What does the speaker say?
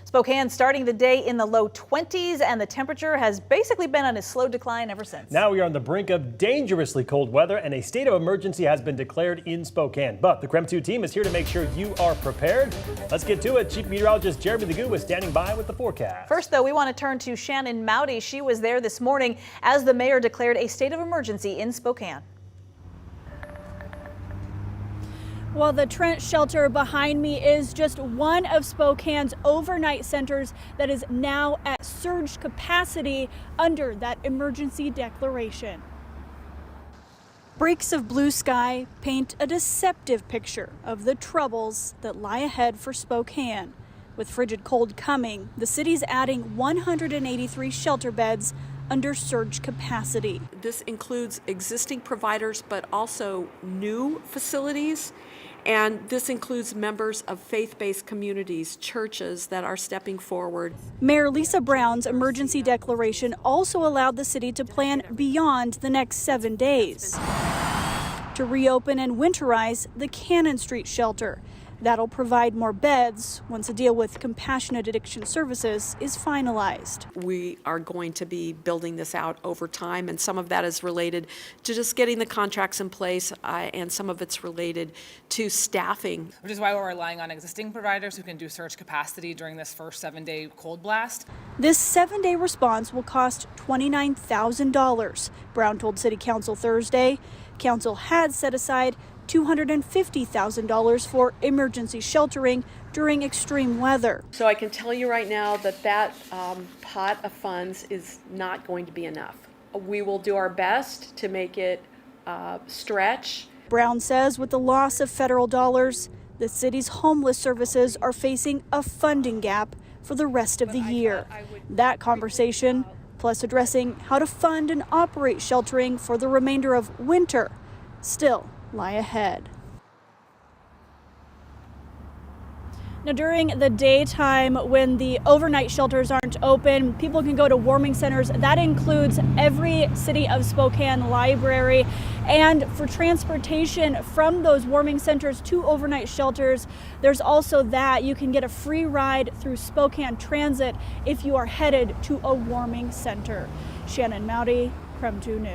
Spokane starting the day in the low 20s, and the temperature has basically been on a slow decline ever since. Now we are on the brink of dangerously cold weather, and a state of emergency has been declared in Spokane. But the KREM 2 team is here to make sure you are prepared. Let's get to it. Chief Meteorologist Jeremy Legoo is standing by with the forecast. First, though, we want to turn to Shannon Mowdy. She was there this morning as the mayor declared a state of emergency in Spokane. Well, the Trent shelter behind me is just one of Spokane's overnight centers that is now at surge capacity under that emergency declaration. Breaks of blue sky paint a deceptive picture of the troubles that lie ahead for Spokane. With frigid cold coming, the city's adding 183 shelter beds under surge capacity. This includes existing providers, but also new facilities. And this includes members of faith-based communities, churches that are stepping forward. Mayor Lisa Brown's emergency declaration also allowed the city to plan beyond the next 7 days to reopen and winterize the Cannon Street shelter. That'll provide more beds once a deal with Compassionate Addiction Services is finalized. We are going to be building this out over time, and some of that is related to just getting the contracts in place, and some of it's related to staffing. Which is why we're relying on existing providers who can do surge capacity during this first 7-day cold blast. This 7-day response will cost $29,000. Brown told City Council Thursday. Council had set aside $250,000 for emergency sheltering during extreme weather. So I can tell you right now that pot of funds is not going to be enough. We will do our best to make it stretch. Brown says with the loss of federal dollars, the city's homeless services are facing a funding gap for the rest of the year. That conversation, plus addressing how to fund and operate sheltering for the remainder of winter, still lie ahead. Now, during the daytime when the overnight shelters aren't open, people can go to warming centers. That includes every City of Spokane library. And for transportation from those warming centers to overnight shelters, there's also that you can get a free ride through Spokane Transit if you are headed to a warming center. Shannon Mowdy, KREM 2 News.